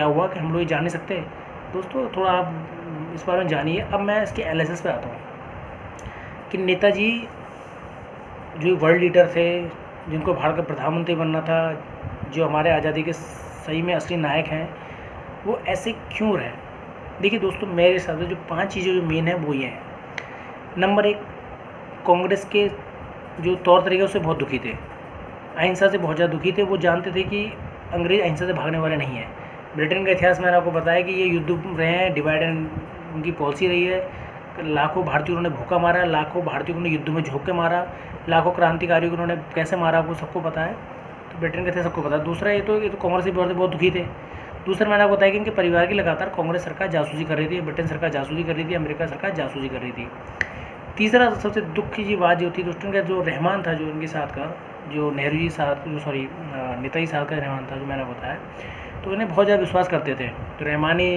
क्या हुआ कि हम लोग ये जान नहीं सकते। दोस्तों थोड़ा आप इस बारे में जानिए। अब मैं इसके एनालिसिस पे आता हूँ कि नेताजी जो वर्ल्ड लीडर थे, जिनको भारत का प्रधानमंत्री बनना था, जो हमारे आज़ादी के सही में असली नायक हैं, वो ऐसे क्यों रहे। देखिए दोस्तों, मेरे हिसाब से जो 5 चीज़ें जो मेन है वो ये हैं। नंबर 1, कांग्रेस के जो तौर तरीके उससे बहुत दुखी थे, अहिंसा से बहुत ज़्यादा दुखी थे। वो जानते थे कि अंग्रेज़ अहिंसा से भागने वाले नहीं हैं। ब्रिटेन का इतिहास मैंने आपको बताया कि ये युद्ध रहे हैं, डिवाइड एंड उनकी पॉलिसी रही है। लाखों भारतीयों उन्होंने भूखा मारा, लाखों भारतीयों को युद्ध में झोंक के मारा, लाखों क्रांतिकारियों को उन्होंने कैसे मारा वो सबको पता है। तो ब्रिटेन का इतिहास सबको पता है। दूसरा ये तो कांग्रेस की बहुत दुखी थे। दूसरा मैंने आपको बताया कि इनके परिवार की लगातार कांग्रेस सरकार जासूसी कर रही थी, ब्रिटेन सरकार जासूसी कर रही थी, अमेरिका सरकार जासूसी कर रही थी। तीसरा सबसे दुख की बात जो थी दोस्तों, का जो रहमान था, जो उनके साथ का, जो नेहरू जी साथ, जो सॉरी नेताजी साहब का रहमान था, जो मैंने बताया, तो उन्हें बहुत ज़्यादा विश्वास करते थे। तो रहमान ही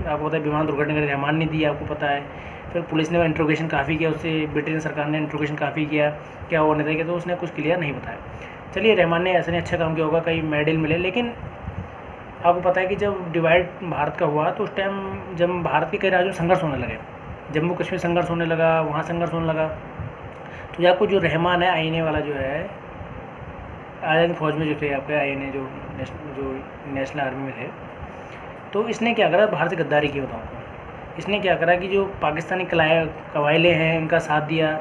आपको पता है विमान दुर्घटना का रहमान ने दी, आपको पता है। फिर पुलिस ने इंट्रोगेशन काफ़ी किया उससे, ब्रिटेन सरकार ने इंट्रोगेशन काफ़ी किया क्या हुआ नेता किया, तो उसने कुछ क्लियर नहीं बताया। चलिए, रहमान ने ऐसा नहीं अच्छा काम किया होगा, कई मेडल मिले, लेकिन आपको पता है कि जब डिवाइड भारत का हुआ तो उस टाइम जब भारत के कई राज्यों में संघर्ष होने लगे, जम्मू कश्मीर संघर्ष होने लगा, वहाँ संघर्ष होने लगा, तो आपको जो रहमान है आईएनए वाला जो है, आज़ाद फौज में जो थे आपके आईएनए जो नेशनल आर्मी में थे, तो इसने क्या करा, भारत से गद्दारी की बताऊँ आपको। इसने क्या करा कि जो पाकिस्तानी कबाइले हैं इनका साथ दिया,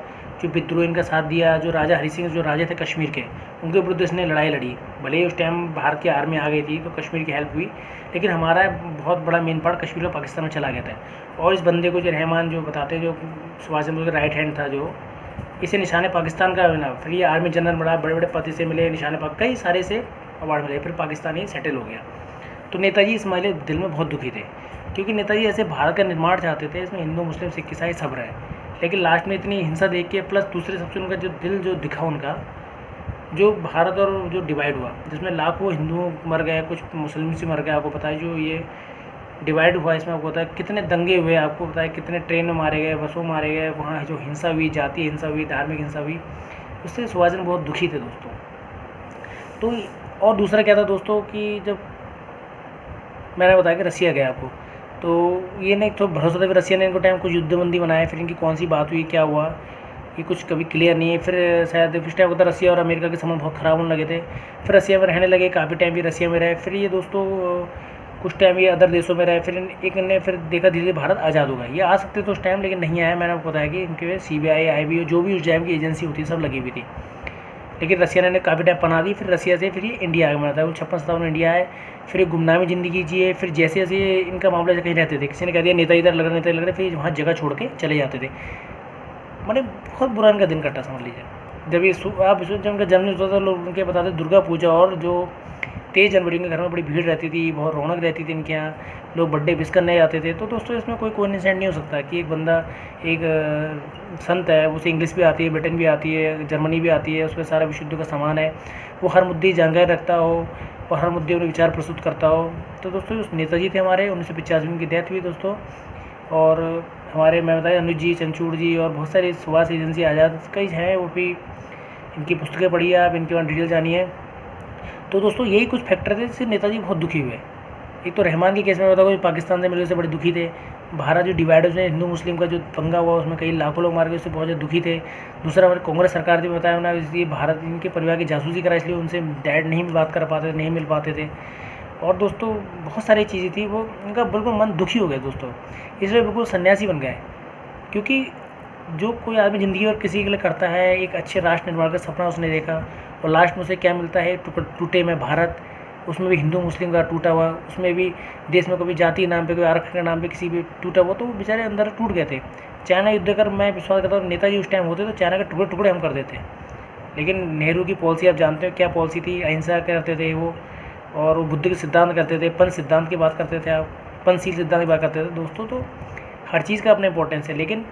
जो विद्रोह इनका साथ दिया, जो राजा हरि सिंह जो राजा थे कश्मीर के, उनके विरुद्ध इसने लड़ाई लड़ी। भले ही उस टाइम भारत की आर्मी आ गई थी तो कश्मीर की हेल्प हुई, लेकिन हमारा बहुत बड़ा मेन पार्ट कश्मीर और पाकिस्तान में चला गया था। और इस बंदे को जो रहमान जो बताते, जो सुभाष चंद्र बोस का राइट हैंड था, जो इसे निशाने पाकिस्तान का बना, फिर ये आर्मी जनरल बड़ा, बड़े बड़े पद से मिले, निशाने पाक कई सारे से अवार्ड मिले, फिर पाकिस्तान ही सेटल हो गया। तो नेताजी इस मामले दिल में बहुत दुखी थे, क्योंकि नेताजी ऐसे भारत का निर्माण चाहते थे, इसमें हिंदू मुस्लिम सिख ईसाई सब रहे, लेकिन लास्ट में इतनी हिंसा देख के, प्लस दूसरे सबसे उनका जो दिल जो दिखा उनका, जो भारत और जो डिवाइड हुआ, जिसमें लाखों हिंदू मर गए, कुछ मुस्लिम से मर गए, आपको पता है। जो ये डिवाइड हुआ इसमें आपको पता है कितने दंगे हुए, आपको पता है कितने ट्रेन में मारे गए, बसों में मारे गए, वहाँ जो हिंसा हुई, जातीय हिंसा हुई, धार्मिक हिंसा हुई, उससे सुभाष चंद्र बहुत दुखी थे दोस्तों। तो और दूसरा क्या था दोस्तों कि जब मैंने बताया कि रसिया गया आपको, तो ये नहीं तो भरोसा था कि रसिया ने इनको टाइम कुछ युद्धबंदी बनाया, फिर इनकी कौन सी बात हुई, क्या हुआ, ये कुछ कभी क्लियर नहीं है। फिर शायद इस टाइम होता रसिया और अमेरिका के संबंध बहुत ख़राब होने लगे थे, फिर रसिया में रहने लगे, काफ़ी टाइम भी रसिया में रहे। फिर ये दोस्तों कुछ टाइम ये अदर देशों में रहे, फिर एक ने फिर देखा धीरे धीरे भारत आज़ाद होगा। ये आ सकते थे उस टाइम, लेकिन नहीं आया। मैंने आपको बताया कि इनके CBI IB जो भी उस टाइम की एजेंसी होती सब लगी हुई थी, लेकिन रसिया ने काफ़ी टाइम पना दी। फिर रसिया से फिर ये इंडिया आ गया, था वो 56-57 इंडिया आए, फिर गुमनामी ज़िंदगी जिए। फिर जैसे जैसे इनका मामला कहीं रहते थे, किसी ने कह दिया नेता इधर लग रहे, नेता लग रहे, फिर वहाँ जगह छोड़ के चले जाते थे। मैंने बहुत बुरा इनका दिन कटा, समझ लीजिए। जब ये आप जब उनका जन्मदिन होता था, लोग उनके बताते दुर्गा पूजा, और जो 23 जनवरी के घर में बड़ी भीड़ रहती थी, बहुत रौनक रहती थी इनके यहाँ, लोग बर्थडे विश करने जाते थे। तो दोस्तों इसमें कोई कोइंसिडेंस नहीं हो सकता कि एक बंदा, एक संत है, उसे इंग्लिश भी आती है, ब्रिटेन भी आती है, जर्मनी भी आती है, उसमें सारा विश्व युद्ध का सामान है, वो हर मुद्दे जानकारी रखता हो और हर मुद्दे में विचार प्रस्तुत करता हो। तो दोस्तों उस नेताजी थे हमारे, 1985 में उनकी डेथ हुई दोस्तों। और हमारे मैं बताया अनुज जी, चंचूड़ जी और बहुत सारी सुभाष एजेंसी आज़ाद कई हैं, वो भी इनकी पुस्तकें पढ़िए आप, इनके बारे में डिटेल जानिए। तो दोस्तों यही कुछ फैक्टर थे जिससे नेताजी बहुत दुखी हुए। एक तो रहमान के केस में बताओ, पाकिस्तान से मिलने से बड़े दुखी थे। भारत जो डिवाइड उसमें हिंदू मुस्लिम का जो पंगा हुआ, उसमें कई लाखों लोग मार गए, उससे बहुत ज़्यादा दुखी थे। दूसरा हमारे कांग्रेस सरकार ने बताया ना, इसलिए भारत इनके परिवार की जासूसी करा, इसलिए उनसे डैड नहीं बात कर पाते थे, नहीं मिल पाते थे। और दोस्तों बहुत सारी चीज़ें थी, वो उनका बिल्कुल मन दुखी हो गया दोस्तों, इसलिए बिल्कुल सन्यासी बन गए। क्योंकि जो कोई आदमी ज़िंदगी और किसी के लिए करता है, एक अच्छे राष्ट्र निर्माण का सपना उसने देखा, और लास्ट में उसे क्या मिलता है, टूटे में भारत, उसमें भी हिंदू मुस्लिम का टूटा हुआ, उसमें भी देश में कभी जाति नाम पे, कोई आरक्षण के नाम पे किसी भी टूटा हुआ, तो वो बेचारे अंदर टूट गए थे। चाइना युद्ध कर मैं विश्वास करता हूँ नेताजी उस टाइम होते तो चाइना के टुकड़े टुकड़े हम कर देते। लेकिन नेहरू की पॉलिसी आप जानते हो क्या पॉलिसी थी, अहिंसा करते थे वो, और वो बुद्ध के सिद्धांत करते थे, पंच सिद्धांत की बात करते थे आप, पंचशील सिद्धांत की बात करते थे दोस्तों। तो हर चीज़ का अपना इंपॉर्टेंस है, लेकिन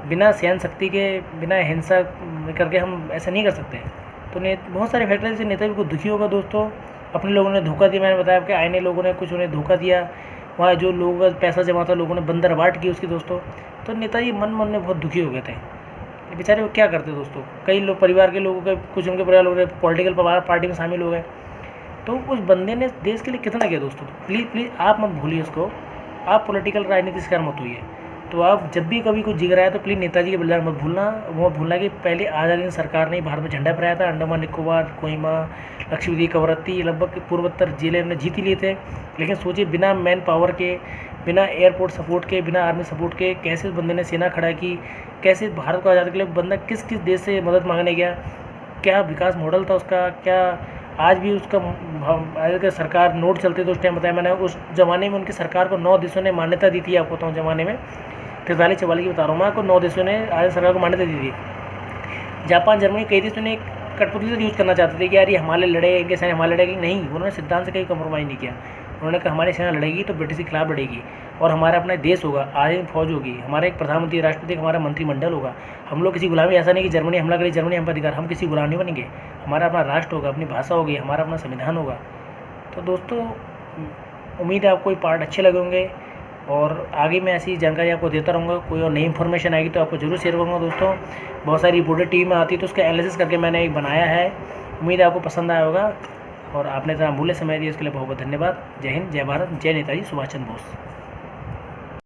बिना सहन शक्ति के, बिना हिंसा करके हम ऐसा नहीं कर सकते। तो बहुत सारे फैक्टर जैसे नेताजी को दुखी होगा दोस्तों, अपने लोगों ने धोखा दिया, मैंने बताया आपके आईने लोगों ने कुछ उन्हें धोखा दिया, वहाँ जो लोगों का पैसा जमा था लोगों ने बंदरबाट की उसकी दोस्तों। तो नेताजी मन में बहुत दुखी हो गए थे बेचारे। वो क्या करते दोस्तों, कई लोग परिवार के लोगों के, कुछ उनके परिवार लोग पॉलिटिकल पार्टी में शामिल हो गए, तो उस बंदे ने देश के लिए कितना किया दोस्तों। प्लीज़ प्लीज़ आप मत भूलिए उसको, आप पॉलिटिकल राजनीति से मत हुई है। तो आप जब भी कभी कुछ जिग रहा है तो प्लीज़ नेताजी के बलिदान मत भूलना। वो मत भूलना कि पहले आज़ादी हिंद सरकार ने भारत में झंडा फहराया था, अंडमान निकोबार, कोहिमा, लक्षद्वीप, कवरत्ती, लगभग पूर्वोत्तर जिले ने जीत ही लिए थे। लेकिन सोचिए बिना मैन पावर के, बिना एयरपोर्ट सपोर्ट के, बिना आर्मी सपोर्ट के कैसे उस बंदे ने सेना खड़ा की, कैसे भारत को आज़ाद के लिए बंदा किस किस देश से मदद मांगने गया, क्या विकास मॉडल था उसका, क्या आज भी उसका आज का सरकार नोट चलते तो उस टाइम बताया मैंने, उस ज़माने में उनकी सरकार को 9 देशों ने मान्यता दी थी। आपको बताऊँ ज़माने में 43-44 की बता रहा हूँ मैं आपको, 9 देशों ने आज सरकार को मान्यता दी थी। जापान, जर्मनी, कई देशों ने कठपुतली से यूज़ करना चाहते थे कि यार ये हमारे लड़े, इनके सेना हमारे लड़ेगी। नहीं, उन्होंने सिद्धांत से कहीं कम्प्रोमाइज़ नहीं किया। उन्होंने कहा हमारी सेना लड़ेगी तो ब्रिटिश के खिलाफ लड़ेगी, और हमारा अपना देश होगा, आज़ाद फौज होगी, हमारा एक प्रधानमंत्री, राष्ट्रपति, हमारा मंत्रिमंडल होगा। हम लोग किसी गुलामी, ऐसा नहीं कि जर्मनी हमला करे, जर्मनी हम पर अधिकार, हम किसी गुलाम नहीं बनेंगे। हमारा अपना राष्ट्र होगा, अपनी भाषा होगी, हमारा अपना संविधान होगा। तो दोस्तों उम्मीद है आपको ये पार्ट अच्छे लगे होंगे, और आगे मैं ऐसी जानकारी आपको देता रहूँगा। कोई और नई इन्फॉर्मेशन आएगी तो आपको जरूर शेयर करूँगा दोस्तों। बहुत सारी रिपोर्टेड टीवी में आती है तो उसका एनालिसिस करके मैंने एक बनाया है। उम्मीद है आपको पसंद आया होगा, और आपने इतना अमूल्य समय दिया उसके लिए बहुत बहुत धन्यवाद। जय हिंद, जय भारत, जय नेताजी सुभाष चंद्र बोस।